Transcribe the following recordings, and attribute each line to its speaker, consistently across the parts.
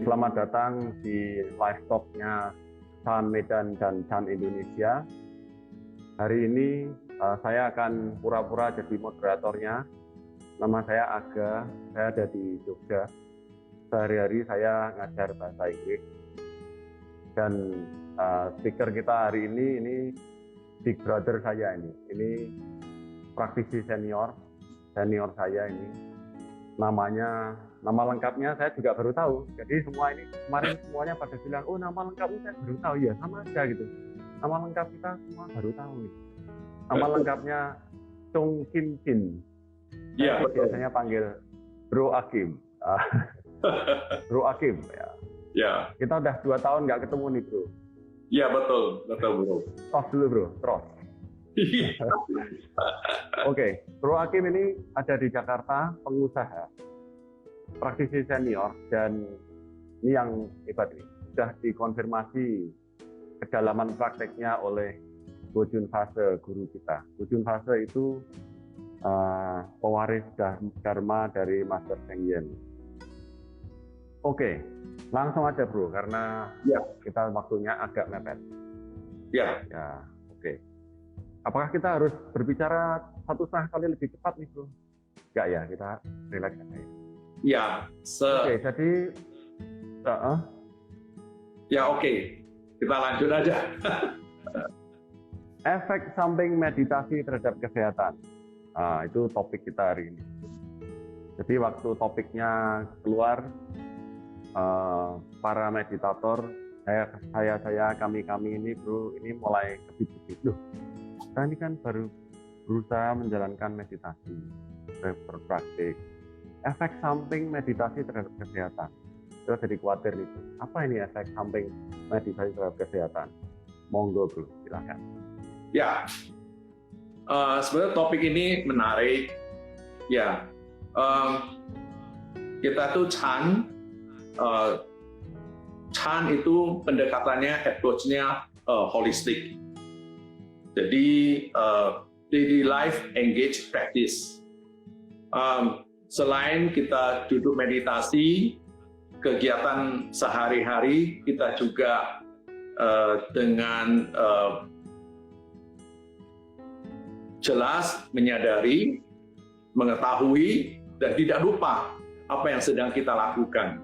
Speaker 1: selamat datang di live talk-nya Chan Medan dan Chan Indonesia. Hari ini saya akan pura-pura jadi moderatornya. Nama saya Aga, saya ada di Jogja. Sehari-hari saya ngajar bahasa Inggris. Dan speaker kita hari ini big brother saya ini. Ini praktisi senior saya ini. Nama lengkapnya saya juga baru tahu. Jadi semua ini kemarin semuanya pada bilang, oh nama lengkapnya saya baru tahu. Ya sama aja gitu. Nama lengkap kita semua baru tahu nih. Nama lengkapnya Chung Kim Jin.
Speaker 2: Iya,
Speaker 1: Biasanya panggil Bro Akim. Bro Akim ya.
Speaker 2: Ya.
Speaker 1: Kita udah 2 tahun nggak ketemu nih bro.
Speaker 2: Iya betul bro.
Speaker 1: Tos dulu bro, terus. Oke, Bro Akim ini ada di Jakarta, pengusaha, praktisi senior, dan ini yang hebat nih, sudah dikonfirmasi kedalaman prakteknya oleh Go Jun Fase, guru kita. Go Jun Fase itu pewaris Dharma dari Master Cheng Yen. Oke, langsung aja bro, karena kita waktunya agak mepet.
Speaker 2: Ya.
Speaker 1: Oke. Apakah kita harus berbicara 1,5 kali lebih cepat nih bro? Enggak ya, kita relax aja ya.
Speaker 2: Ya.
Speaker 1: Oke, jadi
Speaker 2: ya oke. Kita lanjut aja.
Speaker 1: Efek samping meditasi terhadap kesehatan. Itu topik kita hari ini. Jadi waktu topiknya keluar, para meditator, kami ini bro, ini mulai kebit-kebit loh. Kita ini kan baru berusaha menjalankan meditasi, berpraktik. Efek samping meditasi terhadap kesehatan. Kita jadi khawatir nih, apa ini efek samping meditasi terhadap kesehatan? Monggo bro, silakan.
Speaker 2: Ya, sebenarnya topik ini menarik. Ya, kita tuh Chan itu pendekatannya, approach-nya holistik. Jadi daily life engage practice. Selain kita duduk meditasi, kegiatan sehari-hari kita juga dengan jelas menyadari, mengetahui, dan tidak lupa apa yang sedang kita lakukan.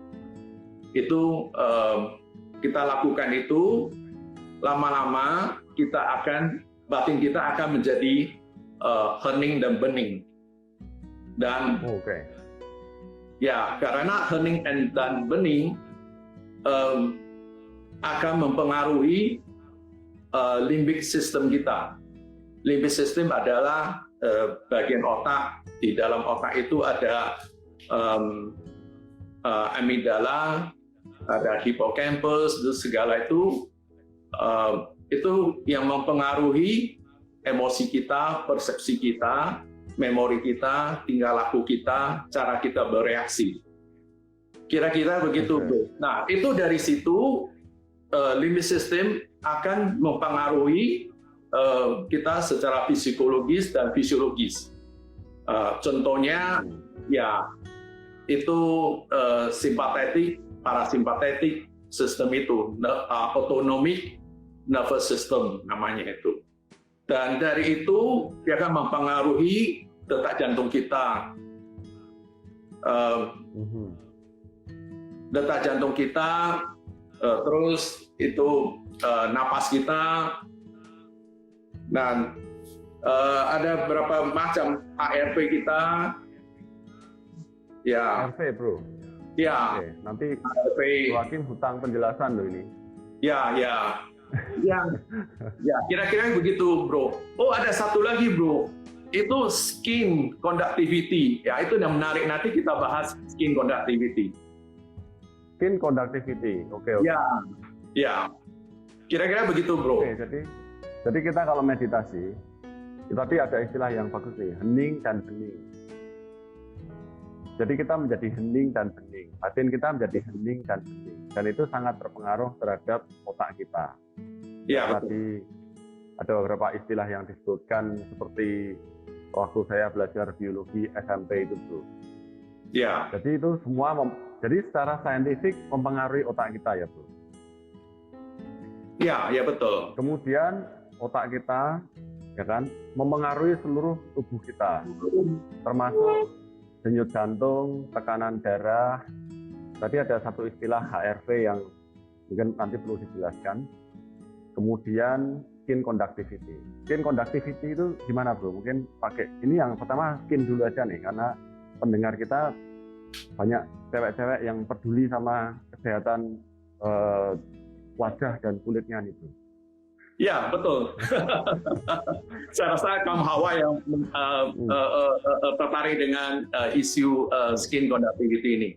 Speaker 2: Itu kita lakukan itu lama-lama batin kita akan menjadi hening dan bening. Dan ya karena hening dan bening akan mempengaruhi limbic system kita. Limbic system adalah bagian otak. Di dalam otak itu ada amigdala, ada hippocampus, segala itu yang mempengaruhi emosi kita, persepsi kita, memori kita, tingkah laku kita, cara kita bereaksi. Kira-kira begitu, bro. Nah, itu dari situ limbic system akan mempengaruhi kita secara psikologis dan fisiologis. Contohnya, ya itu simpatetik, parasimpatetik sistem itu, autonomic nervous system namanya itu. Dan dari itu dia akan mempengaruhi detak jantung kita. Detak jantung kita, terus itu napas kita, dan ada berapa macam ARP kita. Ya.
Speaker 1: ARP bro.
Speaker 2: Ya.
Speaker 1: Oke, nanti Hakim hutang penjelasan loh ini.
Speaker 2: Ya. Ya, kira-kira begitu, bro. Oh, ada satu lagi, bro. Itu skin conductivity. Ya, itu yang menarik. Nanti kita bahas skin conductivity.
Speaker 1: Skin conductivity. Oke.
Speaker 2: Ya. Kira-kira begitu, bro.
Speaker 1: Oke, jadi kita kalau meditasi, tadi ada istilah yang bagus nih, hening dan bening. Jadi kita menjadi hening dan bening. Batin kita menjadi hening dan bening. Dan itu sangat berpengaruh terhadap otak kita.
Speaker 2: Ya,
Speaker 1: tadi ada beberapa istilah yang disebutkan seperti waktu saya belajar biologi SMP itu bro.
Speaker 2: Ya.
Speaker 1: Jadi itu semua Jadi secara saintifik mempengaruhi otak kita ya, Bro?
Speaker 2: Ya betul.
Speaker 1: Kemudian otak kita, ya kan, mempengaruhi seluruh tubuh kita, termasuk denyut jantung, tekanan darah. Tadi ada satu istilah HRV yang mungkin nanti perlu dijelaskan. Kemudian skin conductivity. Skin conductivity itu gimana, Bro? Mungkin pakai ini yang pertama skin dulu aja nih, karena pendengar kita banyak cewek-cewek yang peduli sama kesehatan wajah dan kulitnya nih, Bro.
Speaker 2: Ya betul. Saya rasa kaum hawa yang tertarik dengan isu skin conductivity ini.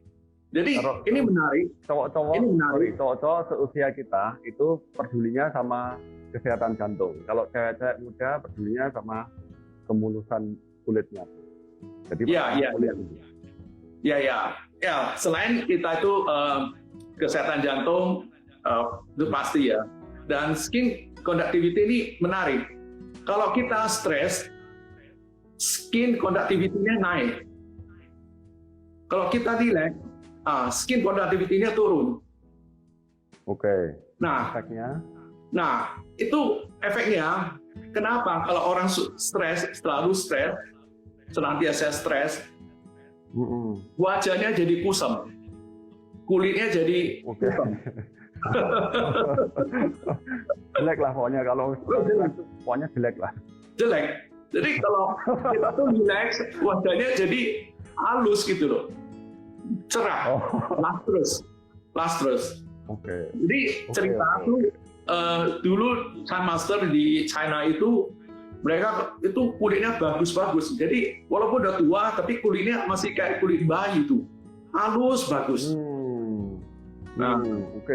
Speaker 2: Jadi ini menarik.
Speaker 1: Cowok-cowok seusia kita itu pedulinya sama kesehatan jantung. Kalau cewek-cewek muda pedulinya sama kemulusan kulitnya. Jadi
Speaker 2: Ya, selain kita itu kesehatan jantung itu pasti ya. Dan skin conductivity ini menarik. Kalau kita stres, skin conductivity-nya naik. Kalau kita relax, skin conductivity-nya turun.
Speaker 1: Oke.
Speaker 2: Nah,
Speaker 1: efeknya?
Speaker 2: Nah, itu efeknya. Kenapa? Kalau orang stres, selalu stres, senantiasa stres, wajahnya jadi kusam, kulitnya jadi kusam.
Speaker 1: Jelek lah pokoknya, kalau pokoknya jelek lah.
Speaker 2: Jelek. Jadi kalau kita tuh relax, wajahnya jadi halus gitu loh, cerah, lustrous.
Speaker 1: Oke.
Speaker 2: Jadi cerita tuh dulu Chan Master di China itu mereka itu kulitnya bagus-bagus. Jadi walaupun udah tua tapi kulitnya masih kayak kulit bayi tuh, halus bagus. Nah,
Speaker 1: oke.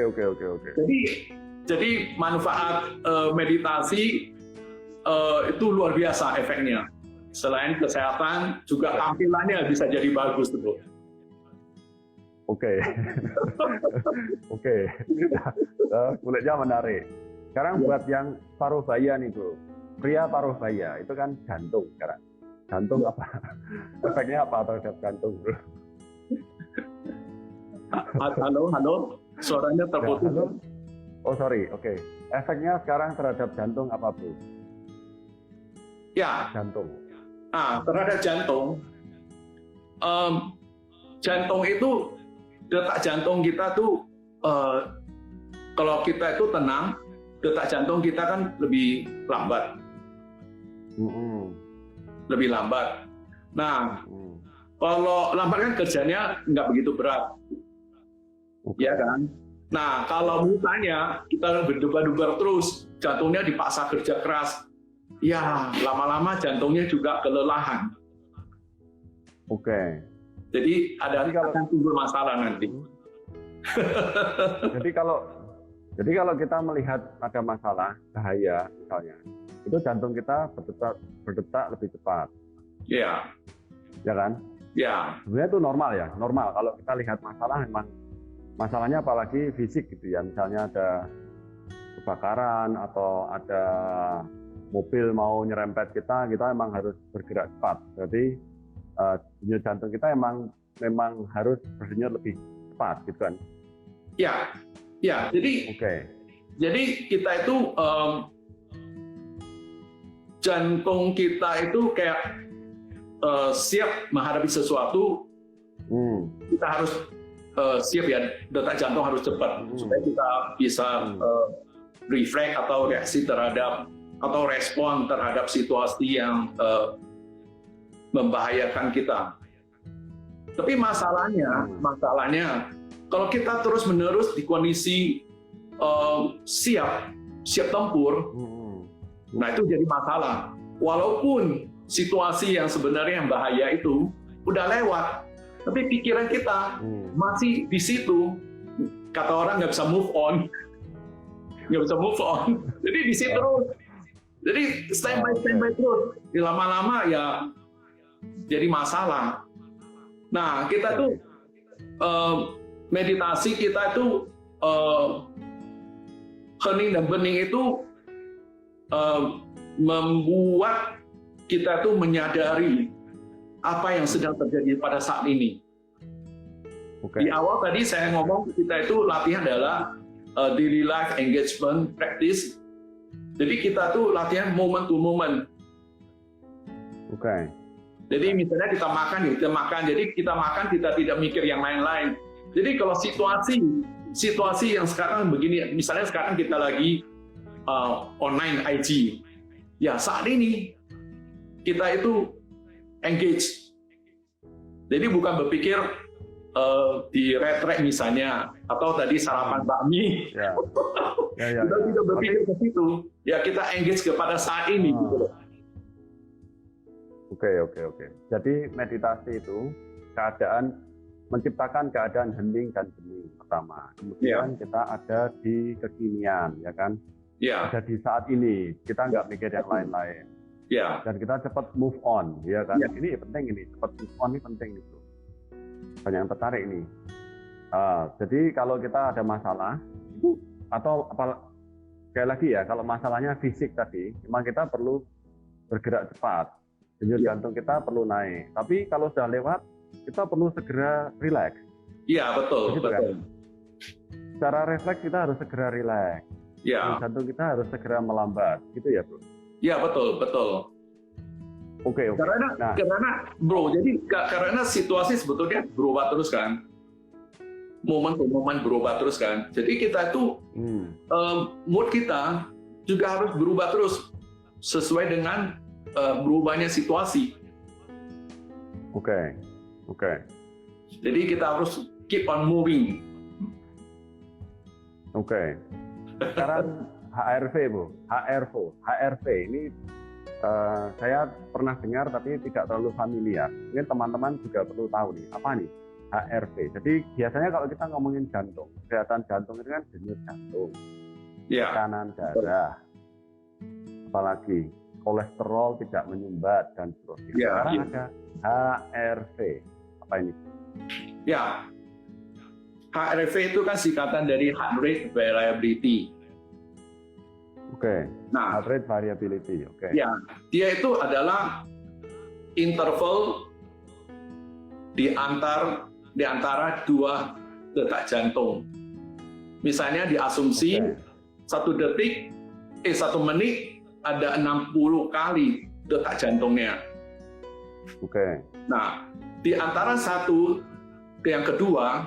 Speaker 2: Jadi manfaat meditasi itu luar biasa efeknya. Selain kesehatan, juga tampilannya bisa jadi bagus tuh.
Speaker 1: Oke. Kulitnya menarik. Sekarang buat yang paruh baya nih, Bro. Pria paruh baya itu kan jantung sekarang. Jantung apa? Efeknya apa terhadap jantung, Bro?
Speaker 2: Halo, suaranya terputus.
Speaker 1: Halo? Oh sorry, oke. Efeknya sekarang terhadap jantung apa, Bro?
Speaker 2: Ya.
Speaker 1: Jantung.
Speaker 2: Terhadap jantung. Jantung itu, detak jantung kita tuh, kalau kita itu tenang, detak jantung kita kan lebih lambat. Lebih lambat. Nah, kalau lambat kan kerjanya nggak begitu berat. Ya kan? Nah, kalau misalnya kita berdebar-debar terus, jantungnya dipaksa kerja keras, ya lama-lama jantungnya juga kelelahan.
Speaker 1: Oke.
Speaker 2: Jadi akan timbul masalah nanti.
Speaker 1: Jadi kalau kita melihat ada masalah bahaya misalnya, itu jantung kita berdetak lebih cepat.
Speaker 2: Iya.
Speaker 1: Ya kan?
Speaker 2: Ya.
Speaker 1: Sebenarnya itu normal ya, normal. Kalau kita lihat masalah, memang masalahnya apalagi fisik gitu ya, misalnya ada kebakaran atau ada mobil mau nyerempet kita memang harus bergerak cepat. Jadi denyut jantung kita memang harus berdenyut lebih cepat gitu kan?
Speaker 2: Ya. Jadi jadi kita itu jantung kita itu kayak siap menghadapi sesuatu. Kita harus siap ya, detak jantung harus cepat supaya kita bisa refleks atau reaksi terhadap atau respon terhadap situasi yang membahayakan kita. Tapi masalahnya kalau kita terus-menerus di kondisi siap tempur, nah itu jadi masalah. Walaupun situasi yang sebenarnya yang bahaya itu udah lewat, tapi pikiran kita masih di situ. Kata orang nggak bisa move on. Jadi di situ terus. Jadi standby terus. Lama-lama ya jadi masalah. Nah, kita tuh meditasi kita itu hening dan bening itu membuat kita tuh menyadari apa yang sedang terjadi pada saat ini. Di awal tadi saya ngomong kita itu latihan adalah daily life engagement practice. Jadi kita tuh latihan moment to moment.
Speaker 1: Oke.
Speaker 2: Jadi misalnya kita makan, jadi kita makan kita tidak mikir yang lain-lain. Jadi kalau situasi yang sekarang begini, misalnya sekarang kita lagi online IG, ya saat ini kita itu engage. Jadi bukan berpikir di retrek misalnya, atau tadi sarapan bakmi.
Speaker 1: Ya.
Speaker 2: Kita tidak berpikir ke situ. Ya kita engage kepada saat ini. Gitu.
Speaker 1: Oke. Jadi meditasi itu menciptakan keadaan hening dan bening pertama. Kemudian kita ada di kekinian, ya kan? Ada di saat ini. Kita nggak mikir yang lain-lain. Dan kita cepat move on, ya kan? Ini penting ini, cepat move on ini penting itu. Banyak yang tertarik ini. Jadi kalau kita ada masalah itu atau sekali lagi ya, kalau masalahnya fisik tadi, memang kita perlu bergerak cepat. Denyut jantung kita perlu naik. Tapi kalau sudah lewat, kita perlu segera rileks.
Speaker 2: Iya, betul.
Speaker 1: Begitu, betul. Kan? Secara refleks kita harus segera rileks.
Speaker 2: Ya.
Speaker 1: Jantung kita harus segera melambat, gitu ya, Bro?
Speaker 2: Iya, betul. Oke. Karena bro, jadi karena situasi sebetulnya berubah terus kan, momen ke momen berubah terus kan. Jadi kita itu mood kita juga harus berubah terus sesuai dengan berubahnya situasi.
Speaker 1: Oke.
Speaker 2: Jadi kita harus keep on moving.
Speaker 1: Oke. Sekarang HRV, Bu. HRV ini saya pernah dengar tapi tidak terlalu familiar. Mungkin teman-teman juga perlu tahu nih, apa nih HRV. Jadi biasanya kalau kita ngomongin jantung, kesehatan jantung itu kan denyut jantung, tekanan darah, apalagi kolesterol tidak menyumbat dan seterusnya. Sekarang ada HRV. Apa ini?
Speaker 2: Ya, HRV itu kan singkatan dari heart rate variability.
Speaker 1: Oke.
Speaker 2: Nah,
Speaker 1: heart rate variability. Oke.
Speaker 2: Ya, dia itu adalah interval di antara dua detak jantung. Misalnya diasumsi 1 menit ada 60 kali detak jantungnya.
Speaker 1: Oke.
Speaker 2: Nah, di antara satu ke yang kedua,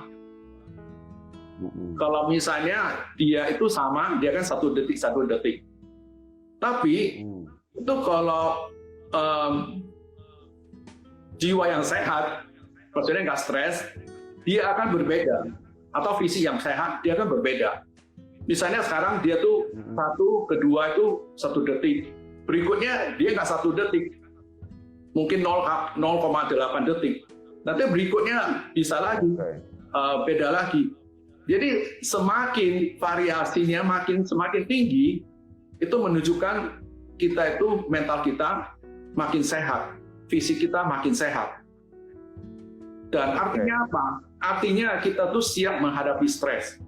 Speaker 2: kalau misalnya dia itu sama, dia kan 1 detik. Tapi itu kalau jiwa yang sehat, maksudnya nggak stres, dia akan berbeda. Atau visi yang sehat, dia akan berbeda. Misalnya sekarang dia tuh 1 ke 2 itu 1 detik. Berikutnya dia nggak 1 detik, mungkin 0,8 detik. Nanti berikutnya bisa lagi, beda lagi. Jadi semakin variasinya semakin tinggi, itu menunjukkan kita itu mental kita makin sehat, fisik kita makin sehat. Dan artinya apa? Artinya kita tuh siap menghadapi stres.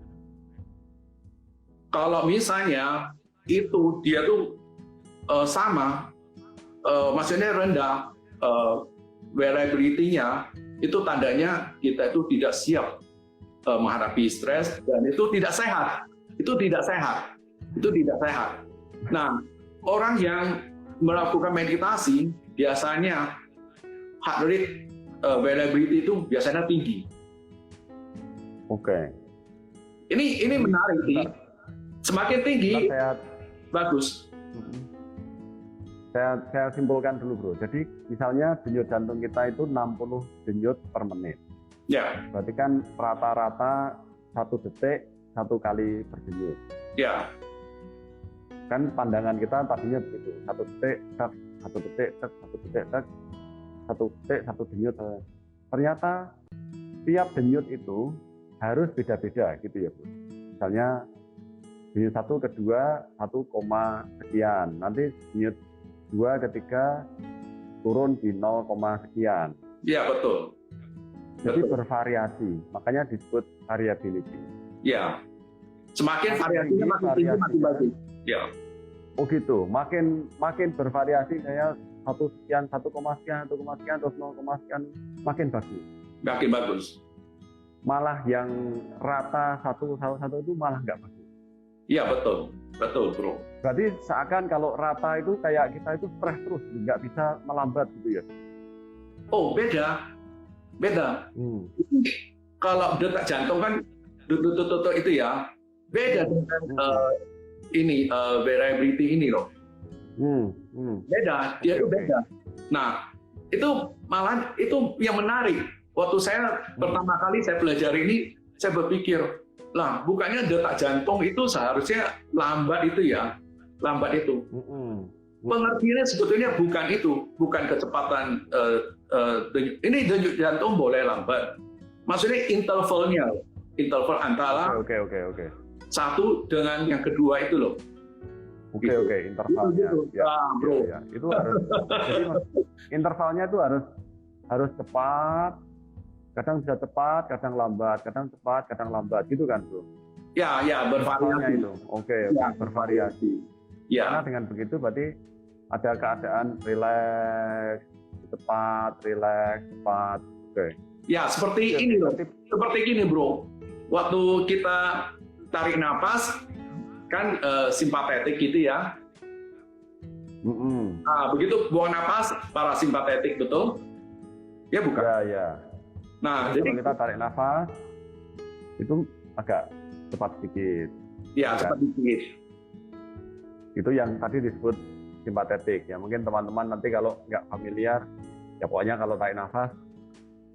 Speaker 2: Kalau misalnya itu dia tuh sama, maksudnya rendah variability-nya, itu tandanya kita itu tidak siap menghadapi stres dan itu tidak sehat. Nah, orang yang melakukan meditasi biasanya heart rate variability itu biasanya tinggi.
Speaker 1: Oke.
Speaker 2: Ini menarik nih. Semakin tinggi, bagus.
Speaker 1: Saya simpulkan dulu, Bro. Jadi misalnya denyut jantung kita itu 60 denyut per menit.
Speaker 2: Ya.
Speaker 1: Berarti kan rata-rata 1 detik 1 kali berdenyut.
Speaker 2: Ya.
Speaker 1: Kan pandangan kita tadinya begitu, 1 detik, 1 detik, 1 detik, 1 detik, 1 denyut. Ternyata tiap denyut itu harus beda-beda gitu ya, Bro. Misalnya denyut 1 ke 2 1, sekian, nanti denyut 2 ke 3 turun di 0, sekian.
Speaker 2: Iya, betul.
Speaker 1: Jadi bervariasi, makanya disebut variability.
Speaker 2: Ya, semakin variasinya makin tinggi makin bagus. Ya.
Speaker 1: Oh gitu, makin bervariasi kayak 1 sekian, 1, sekian, 1, sekian, terus 0, sekian, makin bagus.
Speaker 2: Makin bagus.
Speaker 1: malah yang rata satu itu malah nggak bagus.
Speaker 2: Iya, betul. Betul, Bro.
Speaker 1: Berarti seakan kalau rata itu kayak kita itu stres terus, nggak bisa melambat gitu ya?
Speaker 2: Oh, beda. Beda. Kalau detak jantung kan tutut itu ya, beda dengan variability ini loh. Beda, dia itu beda. Nah, itu malah itu yang menarik. Waktu saya pertama kali saya belajar ini, saya berpikir, lah bukannya detak jantung itu seharusnya lambat itu ya, lambat itu. Pengertiannya sebetulnya bukan itu, bukan kecepatan ini denyut jantung boleh lambat. Maksudnya interval antara satu dengan yang kedua itu loh.
Speaker 1: Oke, intervalnya.
Speaker 2: Bro.
Speaker 1: Ya. Itu harus. Jadi intervalnya itu harus cepat. Kadang bisa cepat, kadang lambat, kadang cepat, kadang lambat, gitu kan, Bro?
Speaker 2: Ya, bervariasi
Speaker 1: itu. Oke, bervariasi.
Speaker 2: Ya.
Speaker 1: Karena dengan begitu berarti ada keadaan rileks, cepat, rileks, cepat. Oke.
Speaker 2: Ya, seperti ini loh. Seperti gini, Bro. Waktu kita tarik nafas, kan simpatetik gitu ya. Nah, begitu buang nafas, parasimpatetik, betul? Ya, bukan?
Speaker 1: Ya.
Speaker 2: Nah,
Speaker 1: jadi kalau kita tarik nafas, itu agak cepat sedikit.
Speaker 2: Ya, cepat sedikit.
Speaker 1: Itu yang tadi disebut simpatetik. Ya, mungkin teman-teman nanti kalau nggak familiar, ya pokoknya kalau tarik nafas,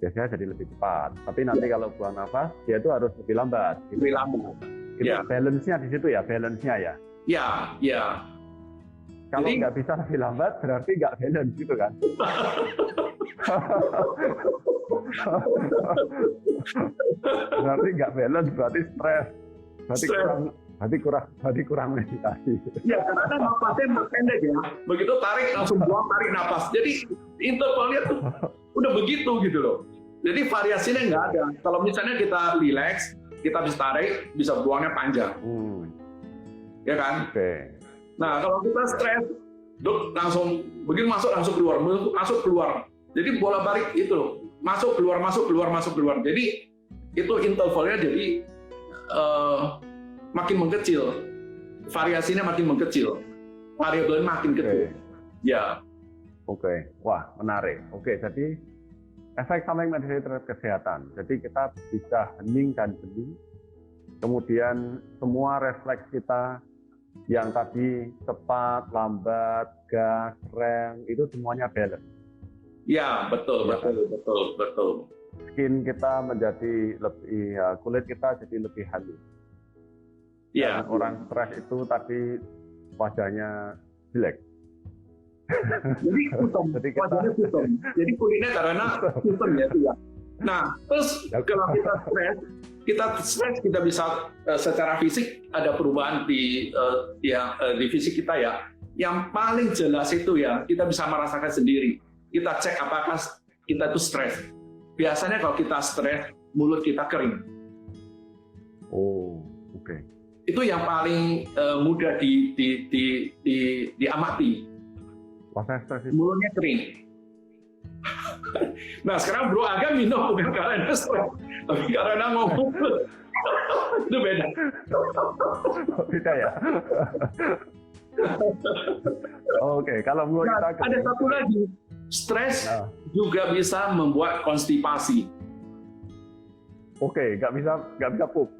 Speaker 1: biasanya jadi lebih cepat. Tapi nanti kalau buang nafas, dia itu harus lebih lambat.
Speaker 2: Lebih lambat.
Speaker 1: Itu balance-nya di situ ya, balance-nya ya.
Speaker 2: Ya.
Speaker 1: Kalau nggak bisa lebih lambat, berarti nggak balance gitu kan. Berarti nggak balance, berarti stres. Berarti kurang meditasi.
Speaker 2: Ya, karena nafasnya pendek ya. Begitu tarik langsung buang, tarik nafas. Jadi intervalnya tuh udah begitu gitu loh. Jadi variasinya nggak ada. Kalau misalnya kita relax, kita bisa tarik, bisa buangnya panjang. Ya kan?
Speaker 1: Oke.
Speaker 2: Nah, kalau kita stres, langsung begitu masuk langsung keluar, masuk keluar. Jadi bola-balik itu loh. Masuk keluar, masuk keluar, masuk keluar. Jadi itu intervalnya jadi makin mengkecil. Variasinya makin mengkecil. Variabelnya makin kecil. Ya.
Speaker 1: Oke. Wah, menarik. Oke, jadi efek samping meditasi terhadap kesehatan. Jadi kita bisa hening dan bening. Kemudian semua refleks kita yang tadi cepat, lambat, gas, rem, itu semuanya balance.
Speaker 2: Ya, betul.
Speaker 1: Skin kita menjadi lebih, kulit kita jadi lebih halus.
Speaker 2: Ya.
Speaker 1: Orang stres itu tadi wajahnya jelek.
Speaker 2: Jadi kusam, wajahnya kusam. Jadi kulitnya karena kusam ya. Nah, terus kalau kita stres, kita bisa secara fisik ada perubahan di fisik kita ya. Yang paling jelas itu ya, kita bisa merasakan sendiri. Kita cek apakah kita itu stres. Biasanya kalau kita stres, mulut kita kering.
Speaker 1: Oh, oke.
Speaker 2: Itu yang paling mudah diamati.
Speaker 1: Wah, stres itu.
Speaker 2: Mulutnya kering. Nah, sekarang Bro Aga minum bukan karena stres, tapi karena ngomong. Itu beda.
Speaker 1: Beda ya? Oke, kalau mulut kita kering.
Speaker 2: Ada satu lagi. Stres juga bisa membuat konstipasi.
Speaker 1: Oke, nggak bisa pup.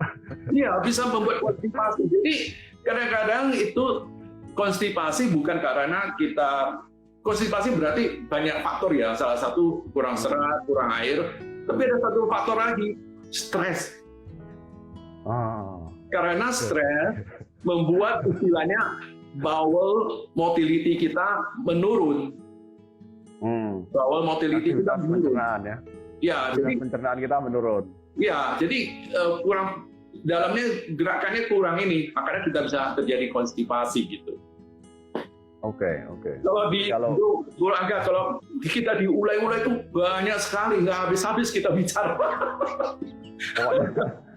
Speaker 2: Iya, bisa membuat konstipasi. Jadi kadang-kadang itu konstipasi bukan karena kita konstipasi berarti banyak faktor ya. Salah satu kurang serat, kurang air. Tapi ada satu faktor lagi, stres. Karena stres membuat istilahnya bowel motility kita menurun. Bowel motility kita menurun.
Speaker 1: Pencernaan ya.
Speaker 2: Ya, jadi
Speaker 1: pencernaan kita menurun.
Speaker 2: Ya, jadi kurang dalamnya gerakannya kurang ini, makanya kita bisa terjadi konstipasi gitu.
Speaker 1: Oke.
Speaker 2: Kalau kita diulai-ulai itu banyak sekali, nggak habis-habis kita bicara.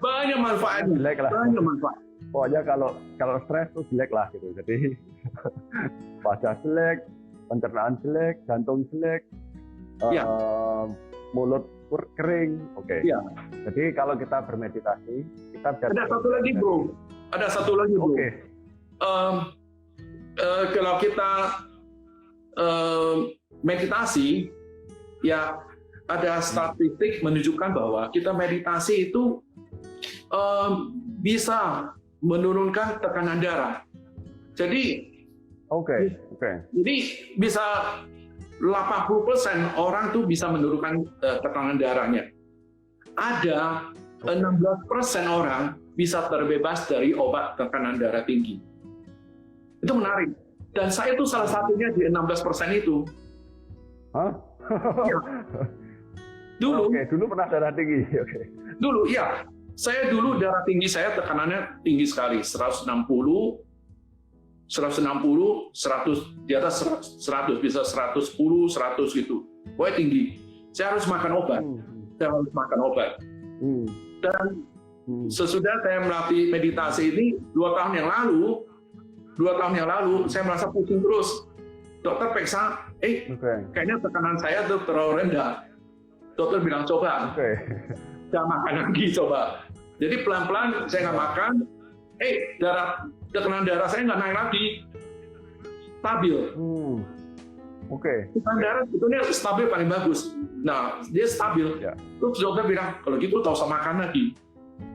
Speaker 2: Banyak manfaatnya. Banyak manfaat.
Speaker 1: Pokoknya kalau stres tuh jelek lah gitu. Jadi wajah jelek, pencernaan jelek, jantung jelek, mulut kering. Oke.
Speaker 2: Iya.
Speaker 1: Jadi kalau kita bermeditasi, kita bisa.
Speaker 2: Ada satu lagi, bro. Ada satu lagi, bro.
Speaker 1: Oke.
Speaker 2: Kalau kita meditasi, ya ada statistik menunjukkan bahwa kita meditasi itu bisa menurunkan tekanan darah. Jadi, jadi bisa 80% orang tuh bisa menurunkan tekanan darahnya. Ada 16% orang bisa terbebas dari obat tekanan darah tinggi. Itu menarik. Dan saya itu salah satunya di 16% itu.
Speaker 1: Hah?
Speaker 2: Ya. Dulu
Speaker 1: pernah darah tinggi.
Speaker 2: Dulu, iya. Saya dulu darah tinggi saya tekanannya tinggi sekali, 160, 100, di atas 100, bisa 110, 100 gitu. Pokoknya tinggi. Saya harus makan obat. Dan sesudah saya melatih meditasi ini 2 tahun yang lalu saya merasa pusing terus. Dokter periksa, kayaknya tekanan saya tuh terlalu rendah. Dokter bilang coba, jangan makan lagi, coba. Jadi pelan-pelan saya nggak makan, tekanan darah saya nggak naik lagi, stabil. Tekanan darah sebetulnya stabil paling bagus. Nah, dia stabil. Terus dokter bilang, kalau gitu tak usah makan lagi.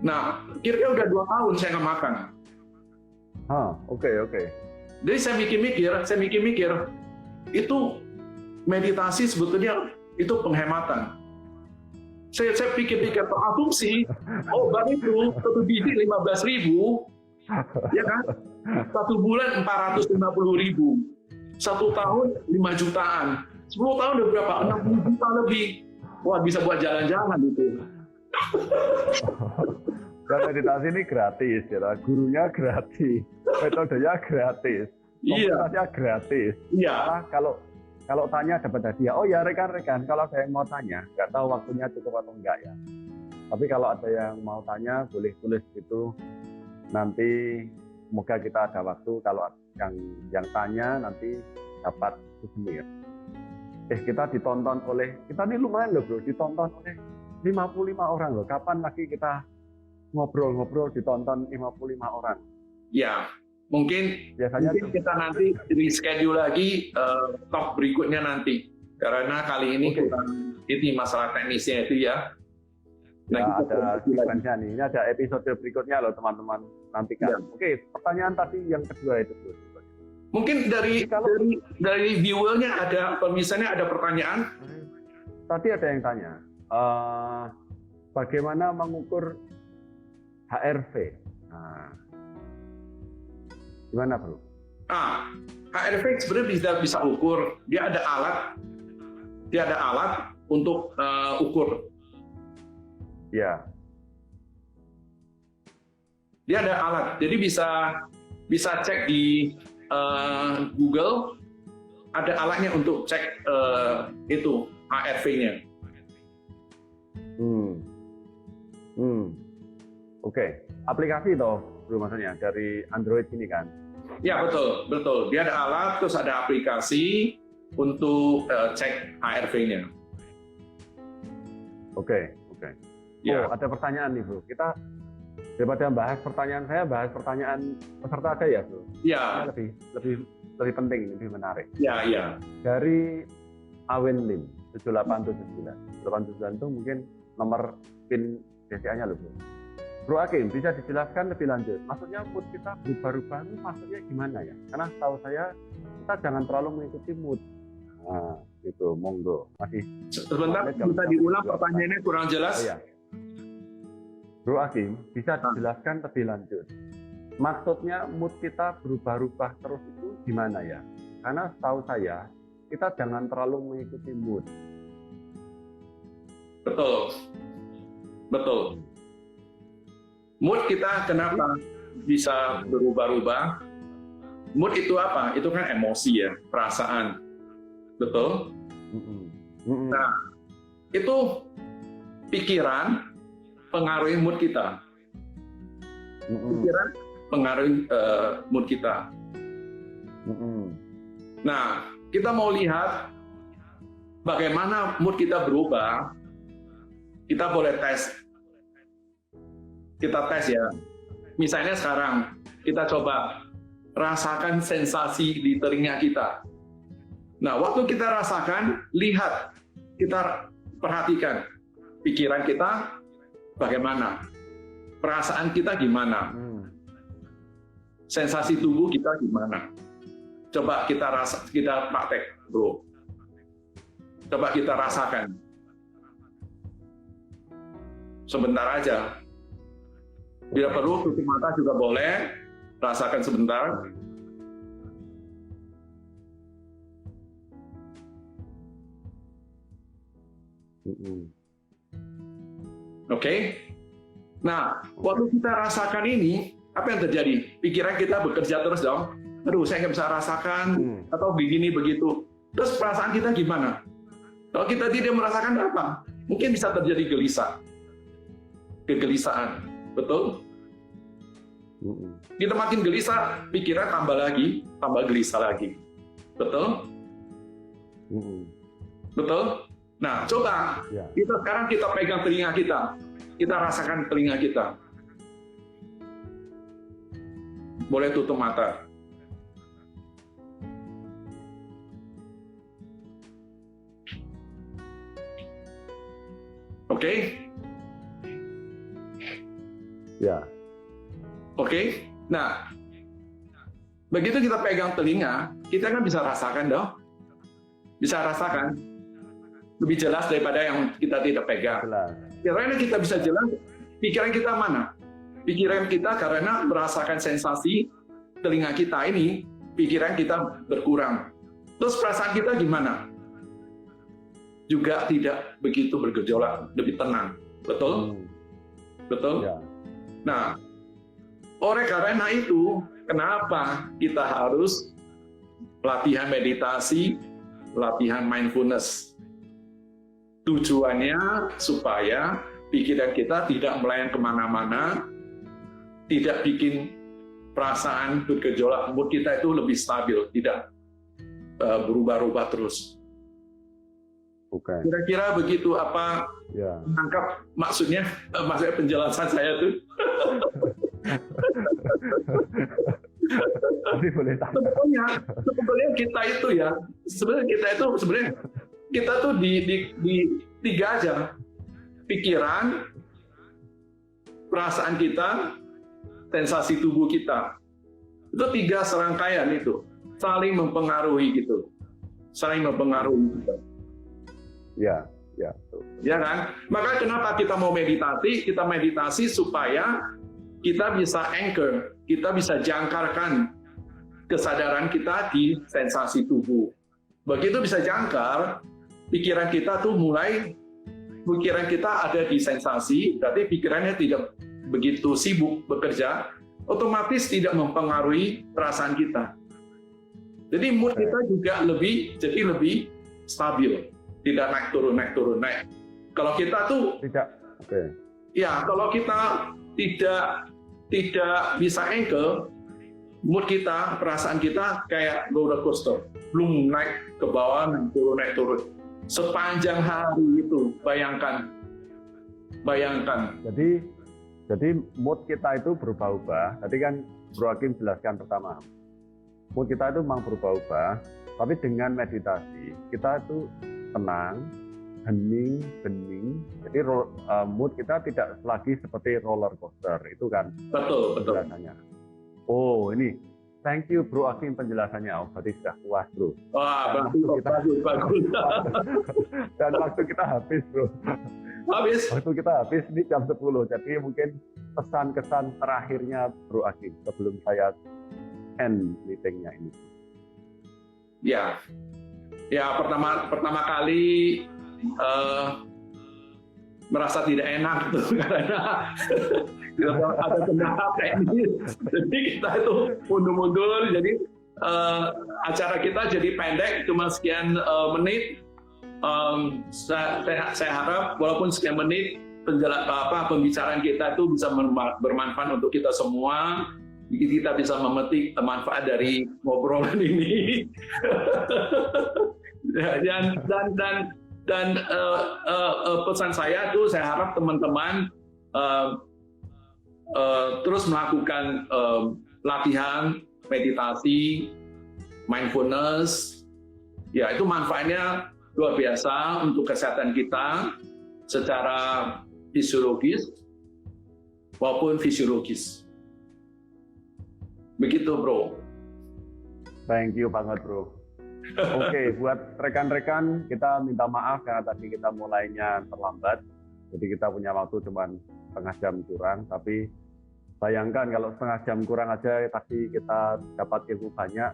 Speaker 2: Nah, kira-kira udah 2 tahun saya nggak makan. Jadi saya mikir-mikir, itu meditasi sebetulnya itu penghematan. Saya pikir-pikir fungsi obat itu 1 biji 15.000, ya kan? 1 bulan 450.000, 1 tahun 5 jutaan, 10 tahun udah berapa? 60 juta lebih. Wah, bisa buat jalan-jalan itu.
Speaker 1: Dan meditasi ini gratis, ya. Gurunya gratis, metodenya gratis, komunitasnya gratis.
Speaker 2: Iya.
Speaker 1: Kalau tanya dapat hadiah, oh ya rekan-rekan, kalau ada yang mau tanya, nggak tahu waktunya cukup atau enggak ya. Tapi kalau ada yang mau tanya, boleh tulis gitu. Nanti semoga kita ada waktu, kalau yang tanya nanti dapat souvenir. Kita ditonton oleh, kita ini lumayan loh bro, ditonton oleh 55 orang loh. Kapan lagi kita ngobrol-ngobrol ditonton 55 orang?
Speaker 2: Ya. Mungkin kita nanti reschedule lagi talk berikutnya nanti, karena kali ini ini masalah teknisnya itu ya.
Speaker 1: Nah, ada sequence-nya nih. Ini ada episode berikutnya loh teman-teman, nantikan. Ya. Pertanyaan tadi yang kedua itu.
Speaker 2: Mungkin dari viewernya ada, misalnya ada pertanyaan.
Speaker 1: Tadi ada yang tanya, bagaimana mengukur HRV? Gimana bro?
Speaker 2: HRV sebenarnya bisa ukur. Dia ada alat untuk ukur.
Speaker 1: Ya.
Speaker 2: Dia ada alat, jadi bisa cek di Google. Ada alatnya untuk cek itu HRV-nya.
Speaker 1: Aplikasi toh, bro, maksudnya dari Android ini kan?
Speaker 2: Ya betul. Dia ada alat, terus ada aplikasi untuk cek HRV-nya.
Speaker 1: Oke.
Speaker 2: Ya.
Speaker 1: Ada pertanyaan nih bro. Kita daripada bahas pertanyaan saya, bahas pertanyaan peserta aja ya bro.
Speaker 2: Ya.
Speaker 1: Lebih penting, lebih menarik.
Speaker 2: Ya.
Speaker 1: Dari Awen Lim 7879. 7879 itu mungkin nomor PIN BCA-nya loh bro. Bro Hakim, bisa dijelaskan lebih lanjut. Maksudnya mood kita berubah-ubah itu maksudnya gimana ya? Karena setahu saya kita jangan terlalu mengikuti mood. Nah, itu monggo. Masih.
Speaker 2: Sebentar, bisa diulang pertanyaannya kurang jelas.
Speaker 1: Ya. Bro Hakim, bisa dijelaskan lebih lanjut. Maksudnya mood kita berubah-ubah terus itu gimana ya? Karena setahu saya kita jangan terlalu mengikuti mood.
Speaker 2: Betul. Mood kita kenapa bisa berubah-ubah? Mood itu apa? Itu kan emosi ya, perasaan. Betul? Nah, itu pikiran pengaruhi mood kita. Pikiran pengaruhi mood kita. Nah, kita mau lihat bagaimana mood kita berubah kita boleh tes. Kita tes ya. Misalnya sekarang, kita coba rasakan sensasi di telinga kita. Nah, waktu kita rasakan, lihat, kita perhatikan pikiran kita bagaimana, perasaan kita gimana, sensasi tubuh kita gimana. Coba kita praktek, bro. Coba kita rasakan. Sebentar aja. Bila perlu, tutup mata juga boleh. Rasakan sebentar. Oke? Nah, waktu kita rasakan ini, apa yang terjadi? Pikiran kita bekerja terus dong. Aduh, saya nggak bisa rasakan, atau begini, begitu. Terus perasaan kita gimana? Kalau kita tidak merasakan apa? Mungkin bisa terjadi gelisah. Kegelisahan. Betul? Kita makin gelisah, pikiran tambah gelisah lagi. Betul? Betul? Nah, coba sekarang kita pegang telinga kita. Kita rasakan telinga kita. Boleh tutup mata. Oke?
Speaker 1: Ya.
Speaker 2: Oke? Nah, begitu kita pegang telinga, kita kan bisa rasakan dong. Bisa rasakan. Lebih jelas daripada yang kita tidak pegang. Karena kita bisa jelas, pikiran kita mana? Pikiran kita karena merasakan sensasi telinga kita ini, pikiran kita berkurang. Terus perasaan kita gimana? Juga tidak begitu bergejolak, lebih tenang. Betul? Betul?
Speaker 1: Ya.
Speaker 2: Nah, oleh karena itu, kenapa kita harus latihan meditasi, latihan mindfulness? Tujuannya supaya pikiran kita tidak melayang kemana-mana, tidak bikin perasaan bergejolak, mood kita itu lebih stabil, tidak berubah-ubah terus. Kira-kira begitu apa menangkap maksudnya penjelasan saya tuh? Sebetulnya kita itu ya, sebenarnya kita tuh di tiga aja, pikiran, perasaan kita, sensasi tubuh kita. Itu tiga serangkaian itu, saling mempengaruhi gitu, saling mempengaruhi kita.
Speaker 1: Ya.
Speaker 2: Ya kan? Maka kenapa kita mau meditasi? Kita meditasi supaya kita bisa anchor, kita bisa jangkarkan kesadaran kita di sensasi tubuh. Begitu bisa jangkar, pikiran kita tuh pikiran kita ada di sensasi, berarti pikirannya tidak begitu sibuk bekerja, otomatis tidak mempengaruhi perasaan kita. Jadi mood kita juga lebih stabil. Tidak naik turun. Kalau kita tuh ya, kalau kita tidak bisa anchor, mood kita, perasaan kita kayak roller coaster, belum naik ke bawah, naik turun. Sepanjang hari itu, bayangkan.
Speaker 1: Jadi mood kita itu berubah-ubah. Tadi kan Bro Hakim jelaskan pertama, mood kita itu memang berubah-ubah, tapi dengan meditasi kita itu tenang, hening. Jadi mood kita tidak lagi seperti roller coaster, itu kan?
Speaker 2: Betul.
Speaker 1: Penjelasannya. Oh, ini. Thank you Bro Hakim penjelasannya. Oh, berarti sudah puas, Bro.
Speaker 2: Wah, bagus.
Speaker 1: Dan waktu kita habis, Bro. Waktu kita habis ini jam 10. Jadi mungkin pesan-kesan terakhirnya Bro Hakim sebelum saya end meeting-nya ini.
Speaker 2: Ya, pertama kali merasa tidak enak tuh karena ada kendala teknis. Jadi kita itu mundur. Jadi acara kita jadi pendek, cuma sekian menit. Saya harap walaupun sekian menit pembicaraan kita itu bisa bermanfaat untuk kita semua. Kita bisa memetik manfaat dari ngobrolan ini. Dan pesan saya tuh, saya harap teman-teman terus melakukan latihan meditasi, mindfulness. Ya, itu manfaatnya luar biasa untuk kesehatan kita secara fisiologis maupun fisiologis. Begitu, bro.
Speaker 1: Thank you banget, bro. Oke, buat rekan-rekan kita minta maaf karena tadi kita mulainya terlambat. Jadi kita punya waktu cuma setengah jam kurang, tapi bayangkan kalau setengah jam kurang aja tadi kita dapat ilmu banyak.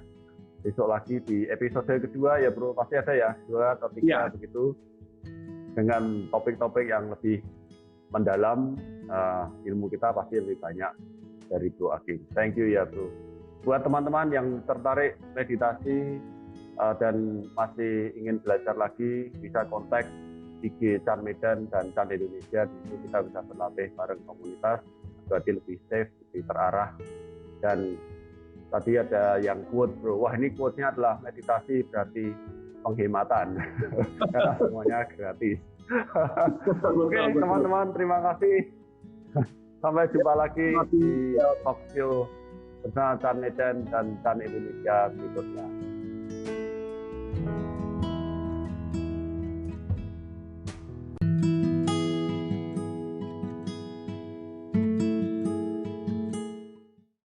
Speaker 1: Besok lagi di episode kedua ya bro, pasti ada ya, 2 atau 3 begitu. Dengan topik-topik yang lebih mendalam, ilmu kita pasti lebih banyak dari Bro Agim. Thank you ya bro. Buat teman-teman yang tertarik meditasi dan masih ingin belajar lagi, bisa kontak IG Chan Medan dan Chan Indonesia. Di situ kita bisa berlatih bareng komunitas, jadi lebih safe, lebih terarah. Dan tadi ada yang quote bro, wah ini quote-nya adalah meditasi berarti penghematan, karena semuanya gratis. Oke teman-teman, terima kasih. Sampai jumpa lagi di talk show bersama Chan Medan dan Chan Indonesia berikutnya.